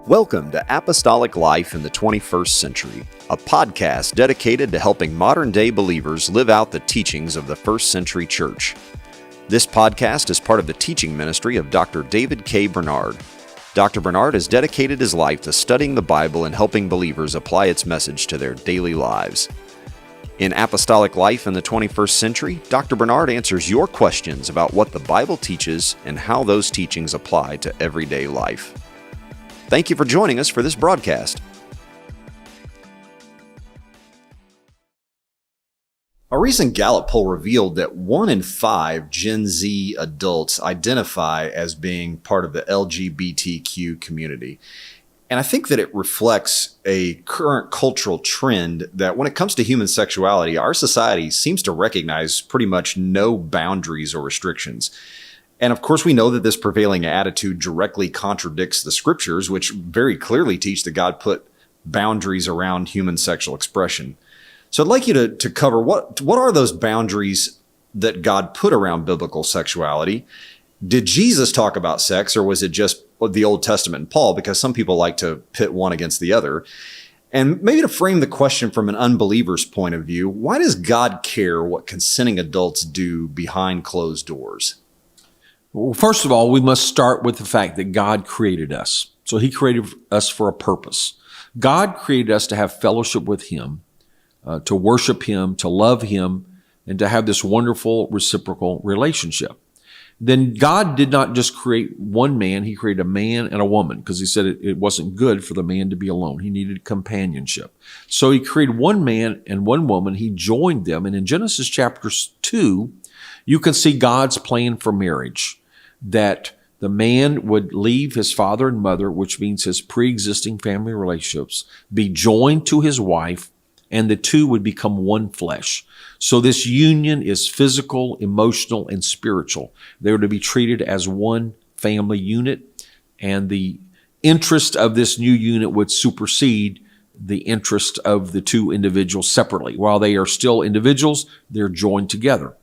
Welcome to Apostolic Life in the 21st Century, a podcast dedicated to helping modern-day believers live out the teachings of the first century church. This podcast is part of the teaching ministry of Dr. David K. Bernard. Dr. Bernard has dedicated his life to studying the Bible and helping believers apply its message to their daily lives. In Apostolic Life in the 21st Century, Dr. Bernard answers your questions about what the Bible teaches and how those teachings apply to everyday life. Thank you for joining us for this broadcast. A recent Gallup poll revealed that 1 in 5 Gen Z adults identify as being part of the LGBTQ community. And I think that it reflects a current cultural trend that when it comes to human sexuality, our society seems to recognize pretty much no boundaries or restrictions. And of course, we know that this prevailing attitude directly contradicts the scriptures, which very clearly teach that God put boundaries around human sexual expression. So I'd like you to cover what are those boundaries that God put around biblical sexuality? Did Jesus talk about sex, or was it just the Old Testament and Paul? Because some people like to pit one against the other. And maybe to frame the question from an unbeliever's point of view, why does God care what consenting adults do behind closed doors? Well, first of all, we must start with the fact that God created us. So he created us for a purpose. God created us to have fellowship with him, to worship him, to love him, and to have this wonderful reciprocal relationship. Then God did not just create one man, he created a man and a woman, because he said it wasn't good for the man to be alone. He needed companionship. So he created one man and one woman, he joined them, and in Genesis chapter 2, you can see God's plan for marriage, that the man would leave his father and mother, which means his pre-existing family relationships, be joined to his wife, and the two would become one flesh. So this union is physical, emotional, and spiritual. They were to be treated as one family unit, and the interest of this new unit would supersede the interest of the two individuals separately. While they are still individuals, they're joined together.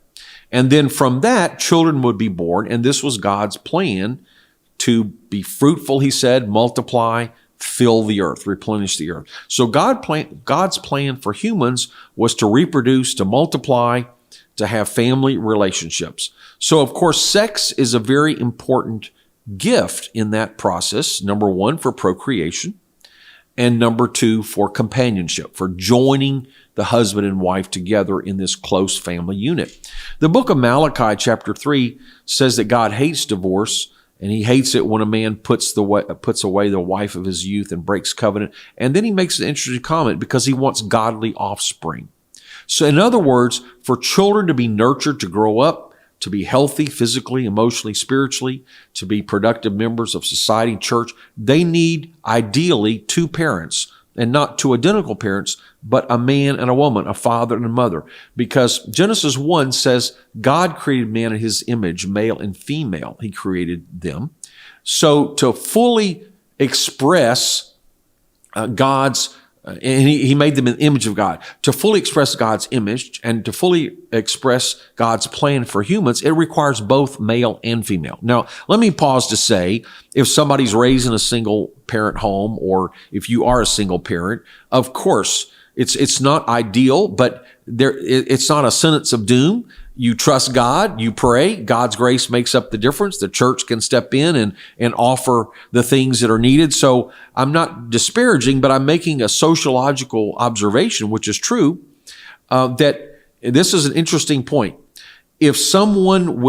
And then from that, children would be born, and this was God's plan to be fruitful, he said, multiply, fill the earth, replenish the earth. So God's plan for humans was to reproduce, to multiply, to have family relationships. So, of course, sex is a very important gift in that process. Number one, for procreation, and number two, for companionship, for joining the husband and wife together in this close family unit. The book of Malachi, chapter 3, says that God hates divorce, and he hates it when a man puts away the wife of his youth and breaks covenant. And then he makes an interesting comment, because he wants godly offspring. So in other words, for children to be nurtured, to grow up, to be healthy physically, emotionally, spiritually, to be productive members of society, church, they need ideally two parents, and not two identical parents, but a man and a woman, a father and a mother. Because Genesis 1 says God created man in his image, male and female. He created them. So to fully express God's and he made them in the image of God. To fully express God's image and to fully express God's plan for humans, it requires both male and female. Now, let me pause to say, if somebody's raised in a single parent home, or if you are a single parent, of course, it's not ideal, but it's not a sentence of doom. You trust God, you pray, God's grace makes up the difference. The church can step in and offer the things that are needed. So I'm not disparaging, but I'm making a sociological observation, which is true, that this is an interesting point. If someone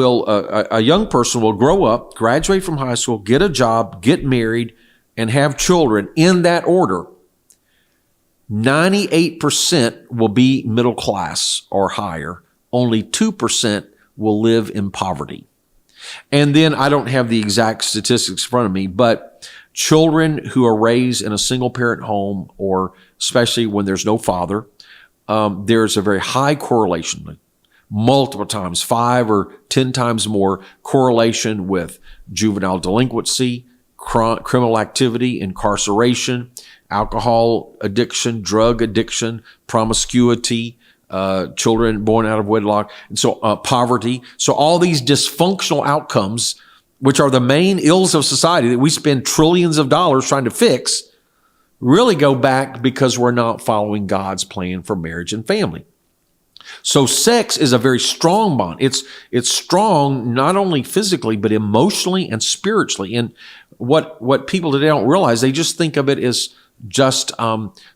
a young person will grow up, graduate from high school, get a job, get married, and have children in that order, 98% will be middle class or higher. Only 2% will live in poverty. And then I don't have the exact statistics in front of me, but children who are raised in a single parent home, or especially when there's no father, there's a very high correlation, multiple times, 5 or 10 times more correlation with juvenile delinquency, criminal activity, incarceration, alcohol addiction, drug addiction, promiscuity, children born out of wedlock, and so poverty. So all these dysfunctional outcomes which are the main ills of society that we spend trillions of dollars trying to fix, really go back because we're not following God's plan for marriage and family. So sex is a very strong bond. It's strong not only physically, but emotionally and spiritually. And what people today don't realize, they just think of it as just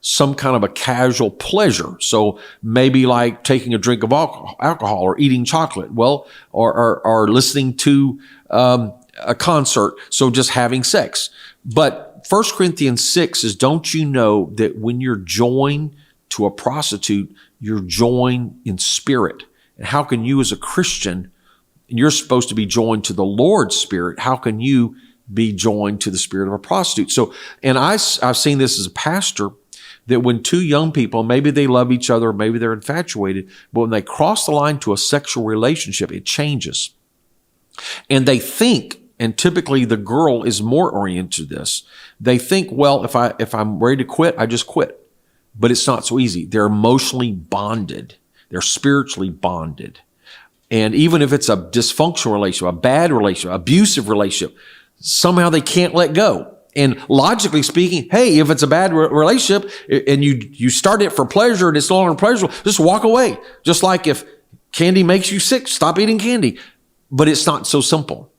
some kind of a casual pleasure. So maybe like taking a drink of alcohol or eating chocolate, well, or listening to a concert. So just having sex. But 1 Corinthians 6 is, don't you know that when you're joined to a prostitute, you're joined in spirit? And how can you as a Christian, and you're supposed to be joined to the Lord's Spirit, how can you be joined to the spirit of a prostitute? So, and I've seen this as a pastor, that when two young people, maybe they love each other, maybe they're infatuated, but when they cross the line to a sexual relationship, it changes. And they think, and typically the girl is more oriented to this, they think, well, if I'm ready to quit, I just quit. But it's not so easy. They're emotionally bonded. They're spiritually bonded. And even if it's a dysfunctional relationship, a bad relationship, abusive relationship, somehow they can't let go. And logically speaking, hey, if it's a bad relationship and you start it for pleasure and it's no longer pleasurable, just walk away. Just like if candy makes you sick, stop eating candy. But it's not so simple.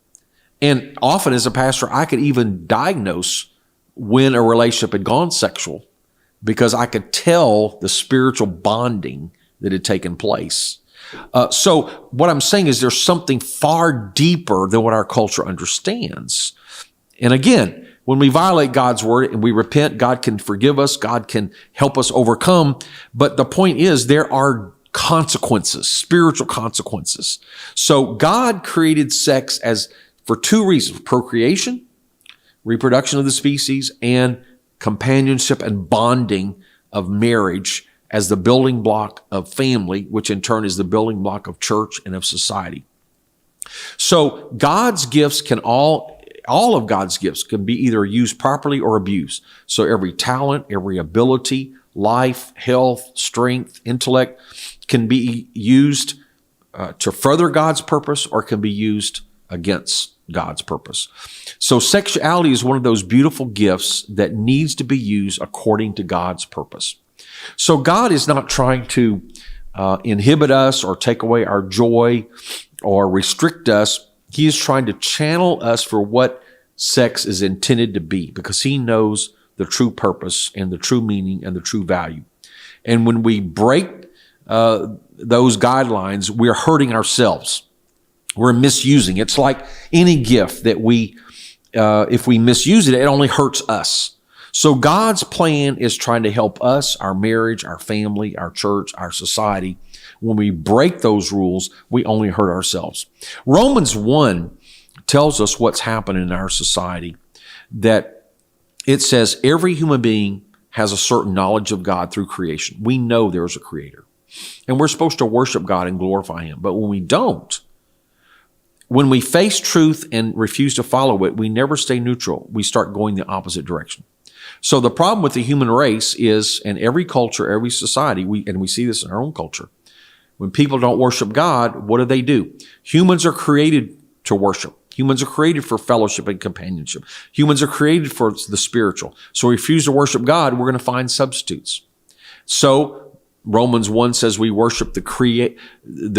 And often as a pastor, I could even diagnose when a relationship had gone sexual because I could tell the spiritual bonding that had taken place. So what I'm saying is there's something far deeper than what our culture understands. And again, when we violate God's word and we repent, God can forgive us. God can help us overcome. But the point is there are consequences, spiritual consequences. So God created sex for two reasons: procreation, reproduction of the species, and companionship and bonding of marriage as the building block of family, which in turn is the building block of church and of society. So God's gifts all of God's gifts can be either used properly or abused. So every talent, every ability, life, health, strength, intellect can be used to further God's purpose or can be used against God's purpose. So sexuality is one of those beautiful gifts that needs to be used according to God's purpose. So God is not trying to inhibit us or take away our joy or restrict us. He is trying to channel us for what sex is intended to be, because he knows the true purpose and the true meaning and the true value. And when we break those guidelines, we're hurting ourselves. We're misusing. It's like any gift that if we misuse it, it only hurts us. So God's plan is trying to help us, our marriage, our family, our church, our society. When we break those rules, we only hurt ourselves. Romans 1 tells us what's happening in our society, that it says every human being has a certain knowledge of God through creation. We know there's a creator, and we're supposed to worship God and glorify him. But when we don't, when we face truth and refuse to follow it, we never stay neutral. We start going the opposite direction. So the problem with the human race is, in every culture, every society, we see this in our own culture, when people don't worship God, what do? Humans are created to worship. Humans are created for fellowship and companionship. Humans are created for the spiritual. So we refuse to worship God, we're going to find substitutes. So Romans 1 says we worship the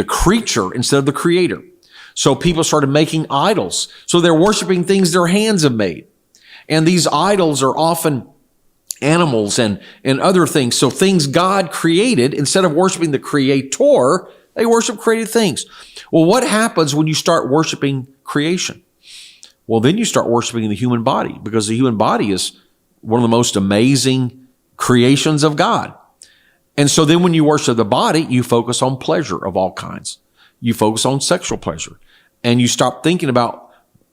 creature instead of the creator. So people started making idols. So they're worshiping things their hands have made. And these idols are often animals and other things. So things God created, instead of worshiping the creator, they worship created things. Well, what happens when you start worshiping creation? Well, then you start worshiping the human body, because the human body is one of the most amazing creations of God. And so then when you worship the body, you focus on pleasure of all kinds. You focus on sexual pleasure, and you stop thinking about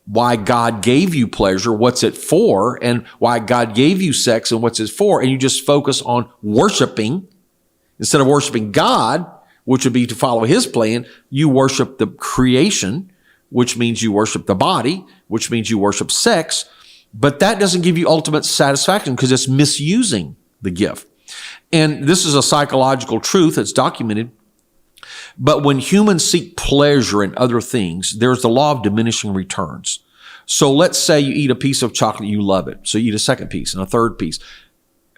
why God gave you pleasure, what's it for, and why God gave you sex and what's it for. And you just focus on worshiping. Instead of worshiping God, which would be to follow his plan, you worship the creation, which means you worship the body, which means you worship sex. But that doesn't give you ultimate satisfaction, because it's misusing the gift. And this is a psychological truth that's documented. But when humans seek pleasure in other things, there's the law of diminishing returns. So let's say you eat a piece of chocolate, you love it. So you eat a second piece and a third piece.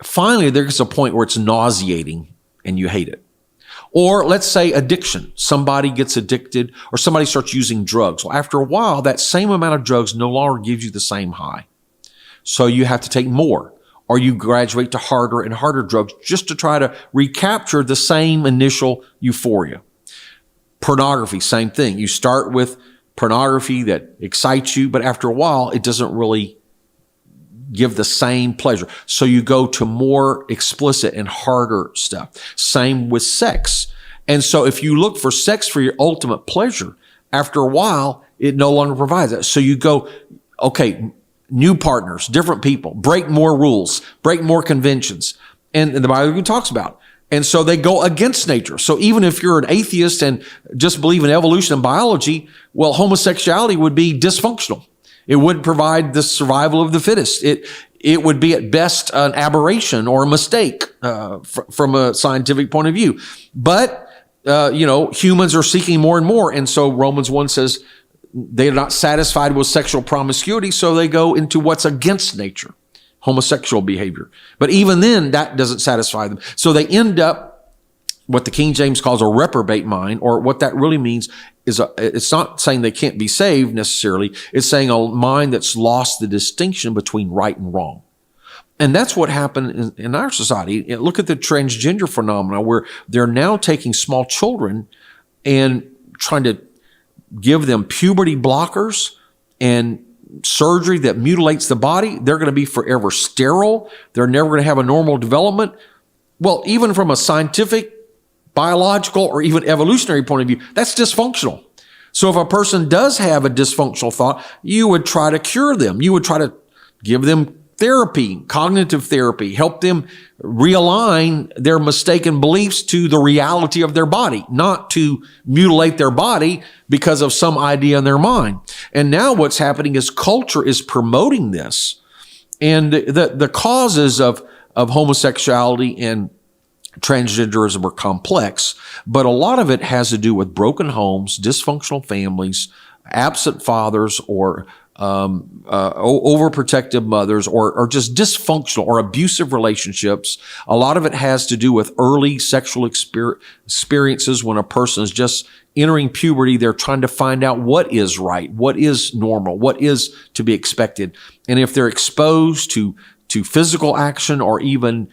Finally, there's a point where it's nauseating and you hate it. Or let's say addiction. Somebody gets addicted or somebody starts using drugs. Well, after a while, that same amount of drugs no longer gives you the same high. So you have to take more, or you graduate to harder and harder drugs just to try to recapture the same initial euphoria. Pornography, same thing. You start with pornography that excites you, but after a while, it doesn't really give the same pleasure. So you go to more explicit and harder stuff. Same with sex. And so if you look for sex for your ultimate pleasure, after a while, it no longer provides that. So you go, okay, new partners, different people, break more rules, break more conventions. And the Bible even talks about it. And so they go against nature. So even if you're an atheist and just believe in evolution and biology, well, homosexuality would be dysfunctional. It wouldn't provide the survival of the fittest. It would be at best an aberration or a mistake from a scientific point of view. But humans are seeking more and more, and so Romans 1 says they are not satisfied with sexual promiscuity, so they go into what's against nature, homosexual behavior. But even then, that doesn't satisfy them. So they end up what the King James calls a reprobate mind, or what that really means is it's not saying they can't be saved necessarily. It's saying a mind that's lost the distinction between right and wrong. And that's what happened in our society. Look at the transgender phenomena, where they're now taking small children and trying to give them puberty blockers and surgery that mutilates the body. They're going to be forever sterile. They're never going to have a normal development. Well, even from a scientific, biological, or even evolutionary point of view, that's dysfunctional. So if a person does have a dysfunctional thought, you would try to cure them. You would try to give them therapy, cognitive therapy, help them realign their mistaken beliefs to the reality of their body, not to mutilate their body because of some idea in their mind. And now what's happening is culture is promoting this. And the causes of homosexuality and transgenderism are complex, but a lot of it has to do with broken homes, dysfunctional families, absent fathers, or overprotective mothers, or just dysfunctional or abusive relationships. A lot of it has to do with early sexual experiences. When a person is just entering puberty, they're trying to find out what is right, what is normal, what is to be expected. And if they're exposed to physical action or even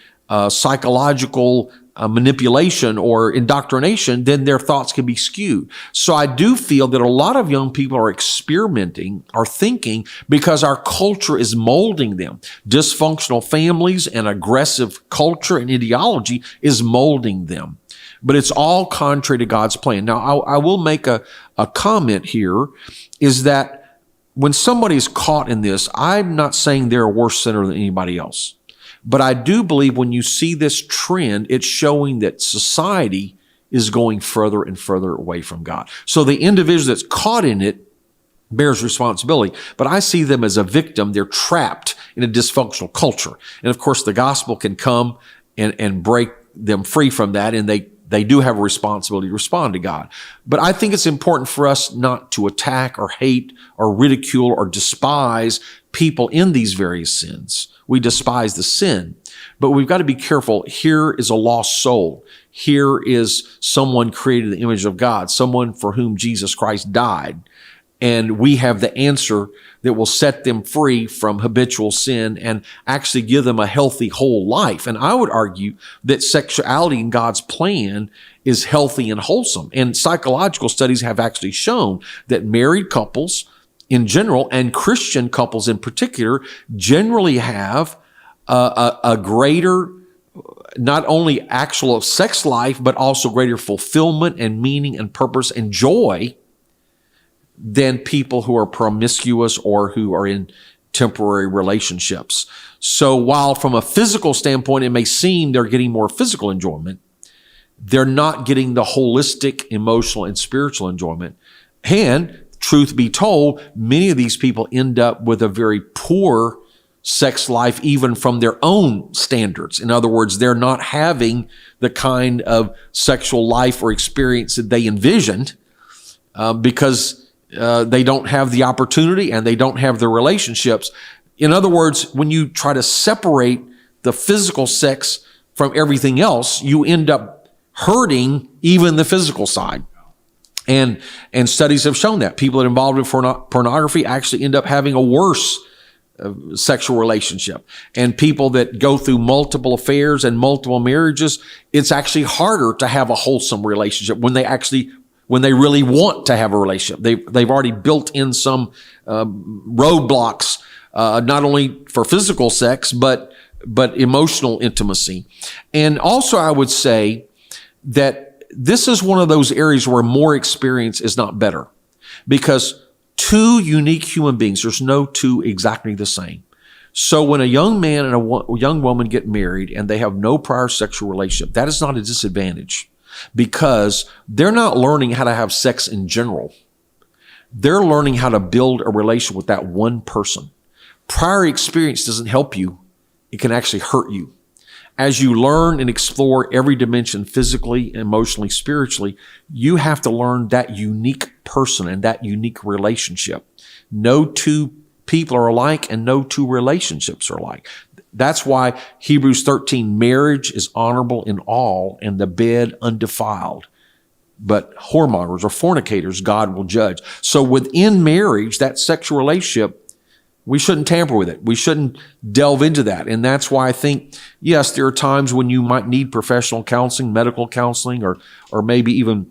psychological manipulation or indoctrination, then their thoughts can be skewed. So I do feel that a lot of young people are experimenting, are thinking, because our culture is molding them. Dysfunctional families and aggressive culture and ideology is molding them. But it's all contrary to God's plan. Now, I will make a comment here, is that when somebody's caught in this, I'm not saying they're a worse sinner than anybody else. But I do believe when you see this trend, it's showing that society is going further and further away from God. So the individual that's caught in it bears responsibility, but I see them as a victim. They're trapped in a dysfunctional culture. And of course, the gospel can come and break them free from that, and they do have a responsibility to respond to God. But I think it's important for us not to attack or hate or ridicule or despise people in these various sins. We despise the sin, but we've got to be careful. Here is a lost soul. Here is someone created in the image of God, someone for whom Jesus Christ died. And we have the answer that will set them free from habitual sin and actually give them a healthy whole life. And I would argue that sexuality in God's plan is healthy and wholesome. And psychological studies have actually shown that married couples in general, and Christian couples in particular, generally have a greater, not only actual sex life, but also greater fulfillment and meaning and purpose and joy than people who are promiscuous or who are in temporary relationships. So while from a physical standpoint, it may seem they're getting more physical enjoyment, they're not getting the holistic, emotional, and spiritual enjoyment. And truth be told, many of these people end up with a very poor sex life, even from their own standards. In other words, they're not having the kind of sexual life or experience that they envisioned, because they don't have the opportunity and they don't have the relationships. In other words, when you try to separate the physical sex from everything else, you end up hurting even the physical side. And studies have shown that people that are involved in pornography actually end up having a worse sexual relationship. And people that go through multiple affairs and multiple marriages, it's actually harder to have a wholesome relationship when they really want to have a relationship. They've already built in some roadblocks, not only for physical sex, but emotional intimacy. And also I would say that this is one of those areas where more experience is not better, because two unique human beings, there's no two exactly the same. So when a young man and a young woman get married and they have no prior sexual relationship, that is not a disadvantage, because they're not learning how to have sex in general. They're learning how to build a relationship with that one person. Prior experience doesn't help you. It can actually hurt you. As you learn and explore every dimension, physically, emotionally, spiritually, you have to learn that unique person and that unique relationship. No two people are alike and no two relationships are alike. That's why Hebrews 13, marriage is honorable in all and the bed undefiled. But whoremongers or fornicators, God will judge. So within marriage, that sexual relationship, we shouldn't tamper with it. We shouldn't delve into that. And that's why I think, yes, there are times when you might need professional counseling, medical counseling, or maybe even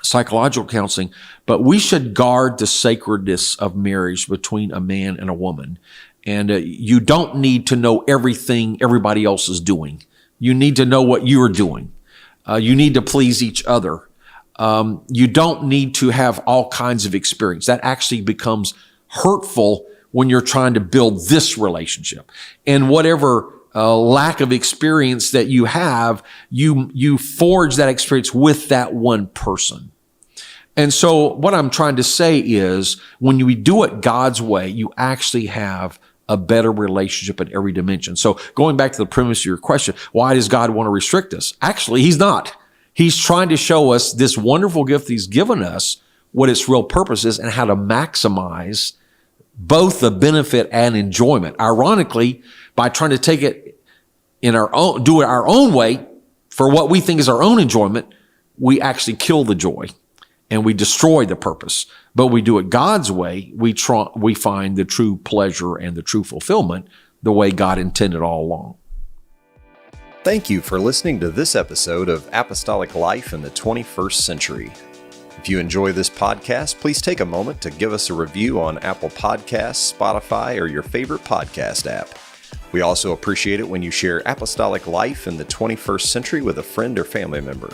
psychological counseling, but we should guard the sacredness of marriage between a man and a woman. And you don't need to know everything everybody else is doing. You need to know what you're doing. You need to please each other. You don't need to have all kinds of experience. That actually becomes hurtful when you're trying to build this relationship. And whatever lack of experience that you have, you forge that experience with that one person. And so what I'm trying to say is, when we do it God's way, you actually have a better relationship in every dimension. So going back to the premise of your question, why does God want to restrict us? Actually, he's not. He's trying to show us this wonderful gift he's given us, what its real purpose is, and how to maximize both the benefit and enjoyment. Ironically, by trying to take it do it our own way for what we think is our own enjoyment, we actually kill the joy and we destroy the purpose. But we do it God's way, we find the true pleasure and the true fulfillment the way God intended all along. Thank you for listening to this episode of Apostolic Life in the 21st Century. If you enjoy this podcast, please take a moment to give us a review on Apple Podcasts, Spotify, or your favorite podcast app. We also appreciate it when you share Apostolic Life in the 21st Century with a friend or family member.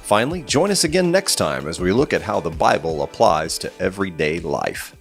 Finally, join us again next time as we look at how the Bible applies to everyday life.